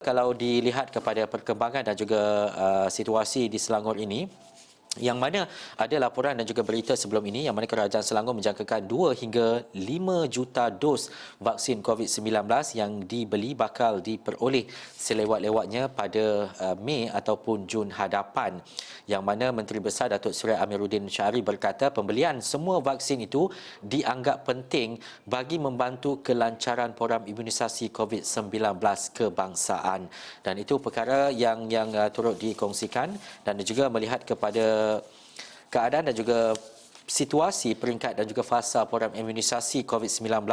Kalau dilihat kepada perkembangan dan juga situasi di Selangor ini, yang mana ada laporan dan juga berita sebelum ini yang mana Kerajaan Selangor menjangkakan 2 hingga 5 juta dos vaksin COVID-19 yang dibeli bakal diperoleh selewat-lewatnya pada Mei ataupun Jun hadapan. Yang mana Menteri Besar Datuk Seri Amiruddin Syari berkata pembelian semua vaksin itu dianggap penting bagi membantu kelancaran program imunisasi COVID-19 kebangsaan. Dan itu perkara yang turut dikongsikan dan juga melihat kepada keadaan dan juga situasi peringkat dan juga fasa program imunisasi COVID-19.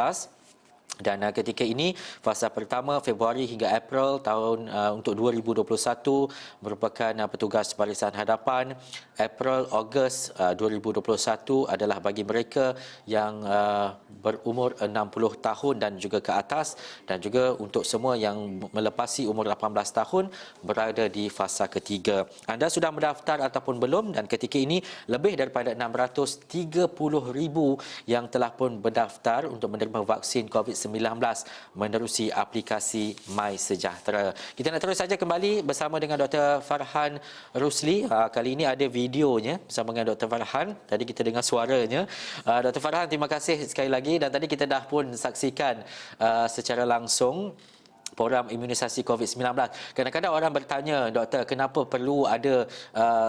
Dan ketika ini fasa pertama Februari hingga April tahun untuk 2021 merupakan petugas barisan hadapan. April Ogos 2021 adalah bagi mereka yang berumur 60 tahun dan juga ke atas, dan juga untuk semua yang melepasi umur 18 tahun berada di fasa ketiga. Anda sudah mendaftar ataupun belum? Dan ketika ini lebih daripada 630,000 yang telah pun berdaftar untuk menerima vaksin COVID-19 menerusi aplikasi My Sejahtera. Kita nak terus saja kembali bersama dengan Dr. Farhan Rusli. Kali ini ada videonya bersama dengan Dr. Farhan. Tadi kita dengar suaranya. Dr. Farhan, terima kasih sekali lagi. Dan tadi kita dah pun saksikan secara langsung program imunisasi COVID-19. Kadang-kadang orang bertanya, doktor, kenapa perlu ada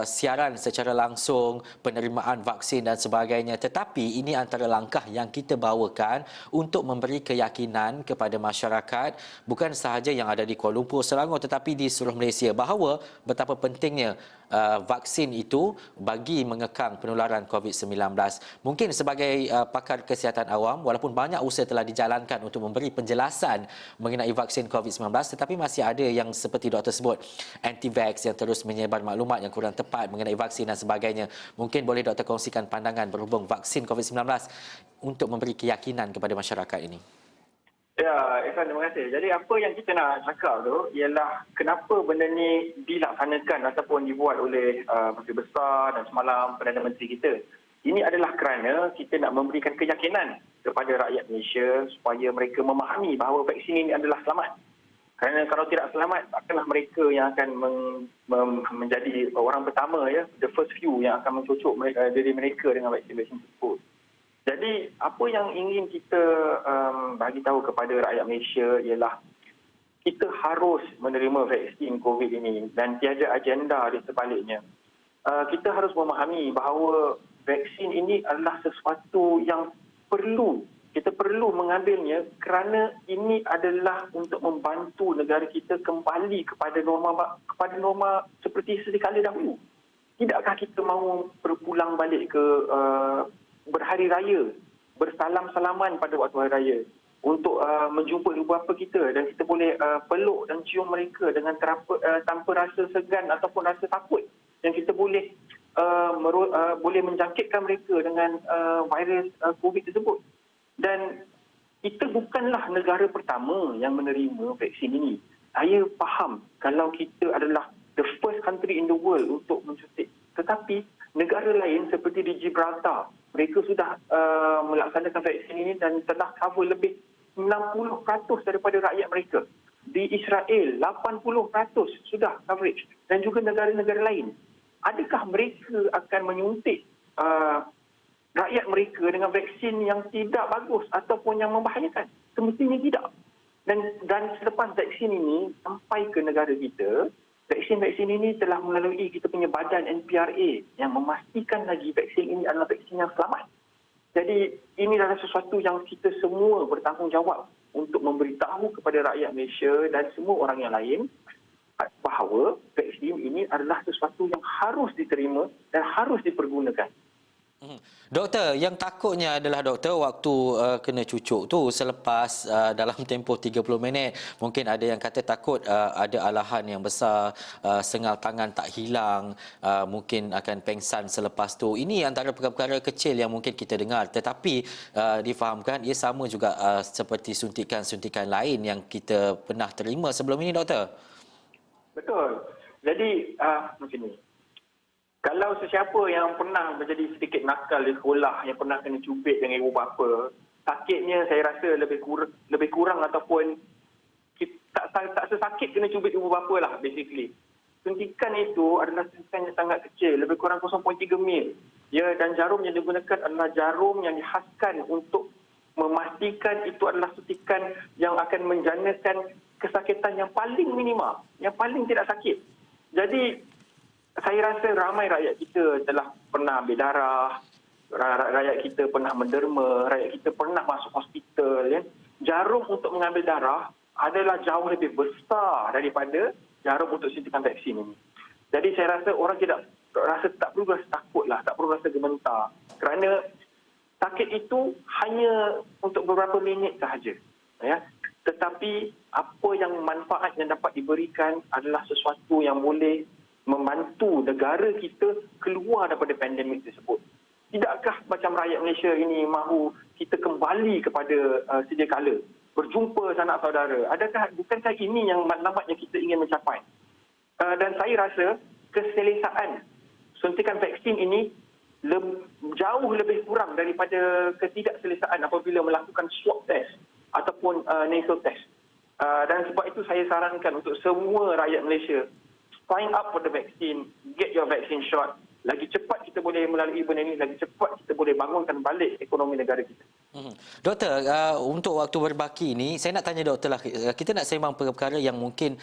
siaran secara langsung, penerimaan vaksin dan sebagainya. Tetapi ini antara langkah yang kita bawakan untuk memberi keyakinan kepada masyarakat, bukan sahaja yang ada di Kuala Lumpur, Selangor, tetapi di seluruh Malaysia, bahawa betapa pentingnya vaksin itu bagi mengekang penularan COVID-19. Mungkin sebagai pakar kesihatan awam, walaupun banyak usaha telah dijalankan untuk memberi penjelasan mengenai vaksin COVID-19, tetapi masih ada yang seperti doktor sebut, anti-vax yang terus menyebar maklumat yang kurang tepat mengenai vaksin dan sebagainya. Mungkin boleh doktor kongsikan pandangan berhubung vaksin COVID-19 untuk memberi keyakinan kepada masyarakat ini. Ya, Irfan, terima kasih. Jadi apa yang kita nak cakap tu ialah kenapa benda ni dilaksanakan ataupun dibuat oleh Menteri Besar dan semalam Perdana Menteri kita. Ini adalah kerana kita nak memberikan keyakinan kepada rakyat Malaysia supaya mereka memahami bahawa vaksin ini adalah selamat. Kerana kalau tidak selamat, takkanlah mereka yang akan menjadi orang pertama, ya, the first few yang akan mencocok diri mereka dengan vaksin-vaksin tersebut. Jadi apa yang ingin kita bagi tahu kepada rakyat Malaysia ialah kita harus menerima vaksin COVID ini dan tiada agenda di sebaliknya. Kita harus memahami bahawa vaksin ini adalah sesuatu yang kita perlu mengambilnya kerana ini adalah untuk membantu negara kita kembali kepada norma seperti sedia kala dahulu. Tidakkah kita mahu berpulang balik ke berhari raya, bersalam-salaman pada waktu hari raya untuk menjumpa ibu bapa kita dan kita boleh peluk dan cium mereka dengan tanpa rasa segan ataupun rasa takut, dan kita boleh menjangkitkan mereka dengan virus COVID tersebut. Dan kita bukanlah negara pertama yang menerima vaksin ini. Saya faham kalau kita adalah the first country in the world untuk mensuntik, tetapi negara lain seperti di Gibraltar, mereka sudah melaksanakan vaksin ini dan telah cover lebih 60% daripada rakyat mereka. Di Israel, 80% sudah coverage, dan juga negara-negara lain. Adakah mereka akan menyuntik rakyat mereka dengan vaksin yang tidak bagus ataupun yang membahayakan? Semestinya tidak. Dan selepas vaksin ini sampai ke negara kita, vaksin-vaksin ini telah melalui kita punya badan NPRA yang memastikan lagi vaksin ini adalah vaksin yang selamat. Jadi ini adalah sesuatu yang kita semua bertanggungjawab untuk memberitahu kepada rakyat Malaysia dan semua orang yang lain bahawa vaksin ini adalah sesuatu yang harus diterima dan harus dipergunakan. Doktor, yang takutnya adalah doktor waktu kena cucuk tu selepas dalam tempoh 30 minit, mungkin ada yang kata takut ada alahan yang besar, sengal tangan tak hilang, mungkin akan pengsan selepas tu. Ini antara perkara-perkara kecil yang mungkin kita dengar, tetapi difahamkan ia sama juga seperti suntikan-suntikan lain yang kita pernah terima sebelum ini, doktor. Betul. Jadi macam ni. Kalau sesiapa yang pernah menjadi sedikit nakal di sekolah, yang pernah kena cubit dengan ibu bapa, sakitnya saya rasa lebih kurang ataupun tak sesakit kena cubit ibu bapa lah basically. Suntikan itu adalah suntikan yang sangat kecil, lebih kurang 0.3 mil. Ya, dan jarum yang digunakan adalah jarum yang dihaskan untuk memastikan itu adalah suntikan yang akan menjanakan kesakitan yang paling minima, yang paling tidak sakit. Jadi saya rasa ramai rakyat kita telah pernah ambil darah, rakyat kita pernah menderma, rakyat kita pernah masuk hospital. Ya. Jarum untuk mengambil darah adalah jauh lebih besar daripada jarum untuk suntikan vaksin ini. Jadi saya rasa orang tak perlu rasa takut lah, tak perlu rasa gementar. Kerana sakit itu hanya untuk beberapa minit sahaja. Ya. Tetapi apa yang manfaat yang dapat diberikan adalah sesuatu yang boleh membantu negara kita keluar daripada pandemik tersebut. Tidakkah macam rakyat Malaysia ini mahu kita kembali kepada sedia kala, berjumpa sanak saudara? Bukankah ini yang matlamat yang kita ingin mencapai? Dan saya rasa keselesaan suntikan vaksin ini jauh lebih kurang daripada ketidakselesaan apabila melakukan swab test ataupun nasal test. Dan sebab itu saya sarankan untuk semua rakyat Malaysia, sign up for the vaccine, get your vaccine shot. Lagi cepat kita boleh melalui benda ini, lagi cepat kita boleh bangunkan balik ekonomi negara kita. Doktor, untuk waktu berbaki ini, saya nak tanya doktor lah, kita nak sembang perkara yang mungkin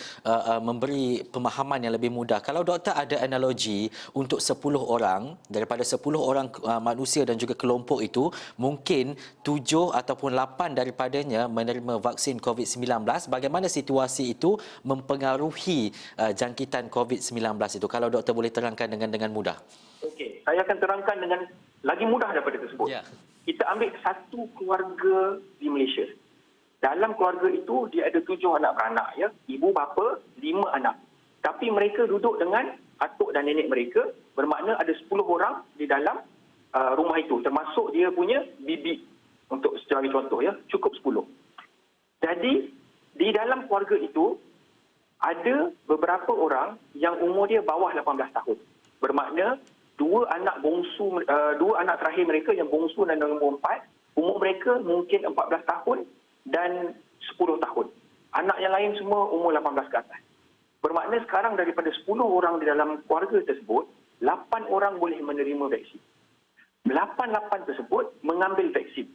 memberi pemahaman yang lebih mudah. Kalau doktor ada analogi untuk 10 orang, daripada 10 orang manusia dan juga kelompok itu, mungkin 7 ataupun 8 daripadanya menerima vaksin COVID-19, bagaimana situasi itu mempengaruhi jangkitan COVID-19 itu? Kalau doktor boleh terangkan dengan mudah. Okey, saya akan terangkan dengan lagi mudah daripada tersebut. Ya. Kita ambil satu keluarga di Malaysia. Dalam keluarga itu, dia ada 7 anak beranak. Ya? Ibu bapa, 5 anak. Tapi mereka duduk dengan atuk dan nenek mereka. Bermakna ada 10 orang di dalam rumah itu. Termasuk dia punya bibi. Untuk sebagai contoh, ya, cukup 10. Jadi, di dalam keluarga itu, ada beberapa orang yang umur dia bawah 18 tahun. Bermakna, dua anak terakhir mereka yang bongsu dan nombor 4, umur mereka mungkin 14 tahun dan 10 tahun. Anak yang lain semua umur 18 ke atas. Bermakna sekarang daripada 10 orang di dalam keluarga tersebut, 8 orang boleh menerima vaksin. 8 tersebut mengambil vaksin.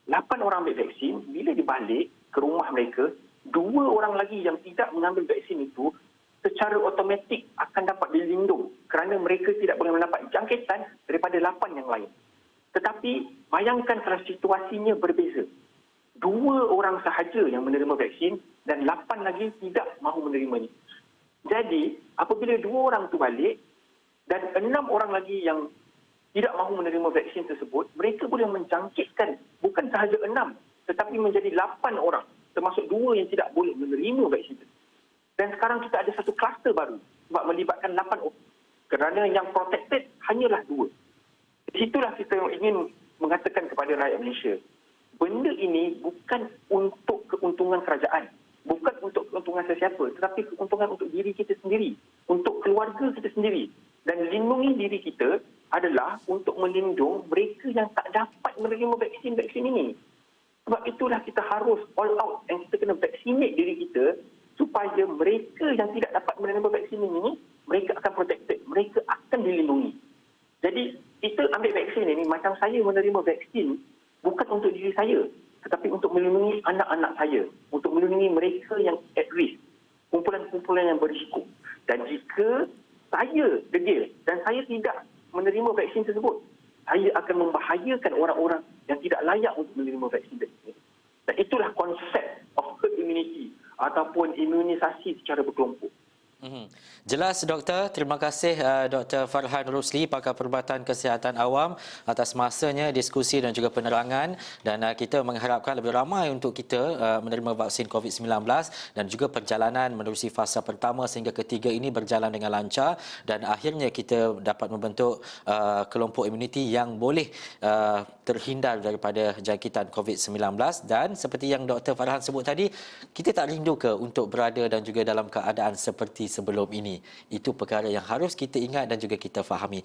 8 orang ambil vaksin, bila dibalik ke rumah mereka, 2 orang lagi yang tidak mengambil vaksin itu secara automatik akan dapat dilindung kerana mereka tidak boleh mendapat jangkitan daripada 8 yang lain. Tetapi bayangkan kalau situasinya berbeza. 2 orang sahaja yang menerima vaksin dan 8 lagi tidak mahu menerimanya. Jadi apabila 2 orang itu balik dan 6 orang lagi yang tidak mahu menerima vaksin tersebut, mereka boleh menjangkitkan bukan sahaja 6 tetapi menjadi 8 orang, termasuk 2 yang tidak boleh menerima vaksin tersebut. Dan sekarang kita ada satu kluster baru sebab melibatkan 8 orang. Kerana yang protected hanyalah 2. Di situlah kita ingin mengatakan kepada rakyat Malaysia, benda ini bukan untuk keuntungan kerajaan, bukan untuk keuntungan sesiapa, tetapi keuntungan untuk diri kita sendiri, untuk keluarga kita sendiri. Dan lindungi diri kita adalah untuk melindung mereka yang tak dapat menerima vaksin-vaksin ini. Sebab itulah kita harus all out dan kita kena vaccinate diri kita supaya mereka yang tidak dapat menerima vaksin ini, mereka akan protected, mereka akan dilindungi. Jadi, kita ambil vaksin ini, macam saya menerima vaksin, bukan untuk diri saya, tetapi untuk melindungi anak-anak saya, untuk melindungi mereka yang at risk, kumpulan-kumpulan yang berisiko. Dan jika saya degil dan saya tidak menerima vaksin tersebut, saya akan membahayakan orang-orang yang tidak layak untuk menerima vaksin tersebut. Dan itulah konsep of herd immunity ataupun imunisasi secara berkelompok. Jelas doktor, terima kasih Dr. Farhan Rusli, pakar perubatan kesihatan awam atas masanya, diskusi dan juga penerangan, dan kita mengharapkan lebih ramai untuk kita menerima vaksin COVID-19 dan juga perjalanan menerusi fasa pertama sehingga ketiga ini berjalan dengan lancar dan akhirnya kita dapat membentuk kelompok imuniti yang boleh terhindar daripada jangkitan COVID-19. Dan seperti yang Dr. Farhan sebut tadi, kita tak rindu ke untuk berada dan juga dalam keadaan seperti sebelum ini. Itu perkara yang harus kita ingat dan juga kita fahami.